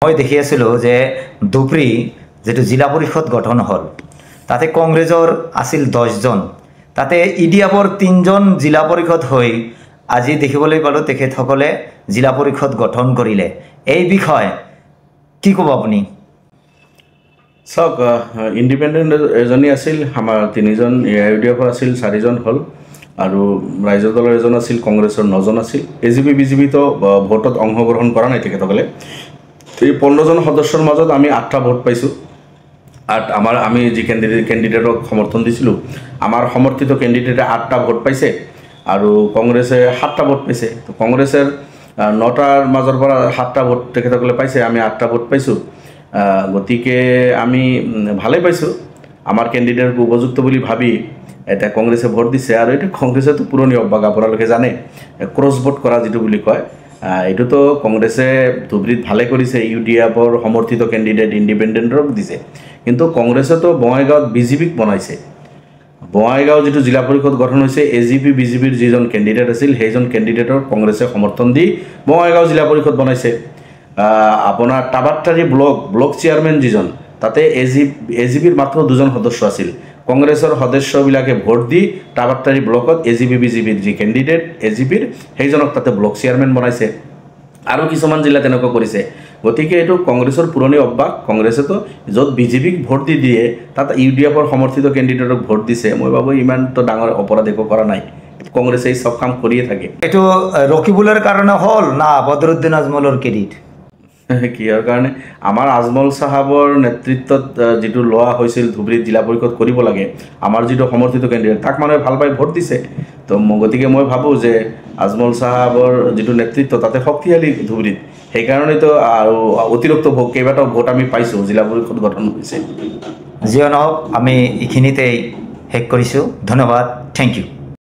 মই দেখি আছিলোঁ যে ধুবুৰী যেটো জিলা পৰিষদ গঠন হ'ল তাতে কংগ্ৰেছৰ আছিল 10 জন তাতে ইডিএফৰ 3 জন জিলা পৰিষদ হৈ আজি দেখিবলৈ পালো তেখেতসকলে জিলা পৰিষদ গঠন কৰিলে এই বিষয় কি ক'ব আপুনি সব ইন্ডিপেন্ডেন্ট এজনী আছিল আমাৰ 3 জন ইডিএফৰ আছিল 4 জন হ'ল আৰু ৰাইজৰ দলৰ এজন আছিল কংগ্ৰেছৰ 9 জন আছিল এজিপি বিজেপি তো ভোটত অংশগ্ৰহণ কৰা নাই তেখেতসকলে এই 15 জন সদস্যৰ মাজত আমি 8টা ভোট পাইছো আর আমি যে ক্যান্ডিডেটক সমর্থন দিছিল আমার সমর্থিত ক্যান্ডিডেটে 8টা ভোট পাইছে আর কংগ্রেসে 7টা ভোট পাইছে তো কংগ্রেসের 9টার মাজৰ পৰা 7টা ভোট তেখেতসকলে পাইছে আমি 8টা ভোট পাইছো গতিকে আমি ভালে পাইছো আমার ক্যান্ডিডেট উপযুক্ত বুলি ভাবি এটা কংগ্রেসে ভোট দিছে আর এটা কংগ্রেসে তো পুরনো অভ্যাস আপোনালোকে জানে ক্রস ভোট করা যেটো বুলি কয় এটো তো কংগ্রেসে ধুবুৰীত ভালে কৰিছে ইউডিএফৰ সমৰ্থিত ক্যান্ডিডেট ইন্ডিপেন্ডেন্টক দিছে কিন্তু কংগ্ৰেসে তো বঙাইগাঁৱত বিজেপিক বনাইছে বঙাইগাঁও যেটো জিলা পৰিষদ গঠন হৈছে এজিপি বিজেপিৰ যিজন ক্যান্ডিডেট আছিল সেইজন ক্যান্ডিডেটৰ কংগ্ৰেসে সমৰ্থন দি বঙাইগাঁও জিলা পৰিষদ বনাইছে আপোনাৰ টাবাট্টাৰী ব্লক চেয়াৰম্যান যিজন তাতে এজিপিৰ মাত্ৰ 2 জন সদস্য আছিল কংগ্ৰেসৰ সদস্যবিলাকে ভোট দি টাবাট্টাৰী ব্লকত এজিপি বিজেপিৰ যি ক্যান্ডিডেট এজিপিৰ সেইজনক তাতে ব্লক চেয়াৰম্যান বনাইছে আৰু কিছুমান জিলা তেনেকুৱা কৰিছে গতিকে এটো কংগ্ৰেছৰ পুৰণি অভ্যাস কংগ্ৰেছে তো যত বিজেপিক ভোট দি দিয়ে তাত ইউডিএফৰ সমৰ্থিত ক্যান্ডিডেটক ভোট দিছে মই ভাবো ইমান তো ডাঙৰ অপৰাধ একো কৰা নাই কংগ্ৰেছে এই সব কাম কৰিয়ে থাকে এটো ৰকিবুলৰ কাৰণে হল না বদৰুদ্দিন আজমলৰ ক্ৰেডিট কিয়াৰ কাৰণে আমাৰ আজমল সাহাবৰ নেতৃত্বত যেটো লোৱা হৈছিল ধুবুৰীত জিলা পৰিষদ কৰিব লাগে আমাৰ যেটো সমৰ্থিত ক্যান্ডিডেট তাক মানুহে ভাল পাই ভোট দিছে তো গতিকে মই ভাবো যে আজমল সাহাবৰ যেটো নেতৃত্ব তাতে শক্তিশালী ধুবুৰীত সেই কাৰণে তো আৰু অতিৰিক্ত কেইবাটাও ভোট আমি পাইছো জিলা পৰিষদ গঠন হৈছে যিয়ে নহওক আমি ইখিনিতে শেষ কৰিছো ধন্যবাদ থ্যাংক ইউ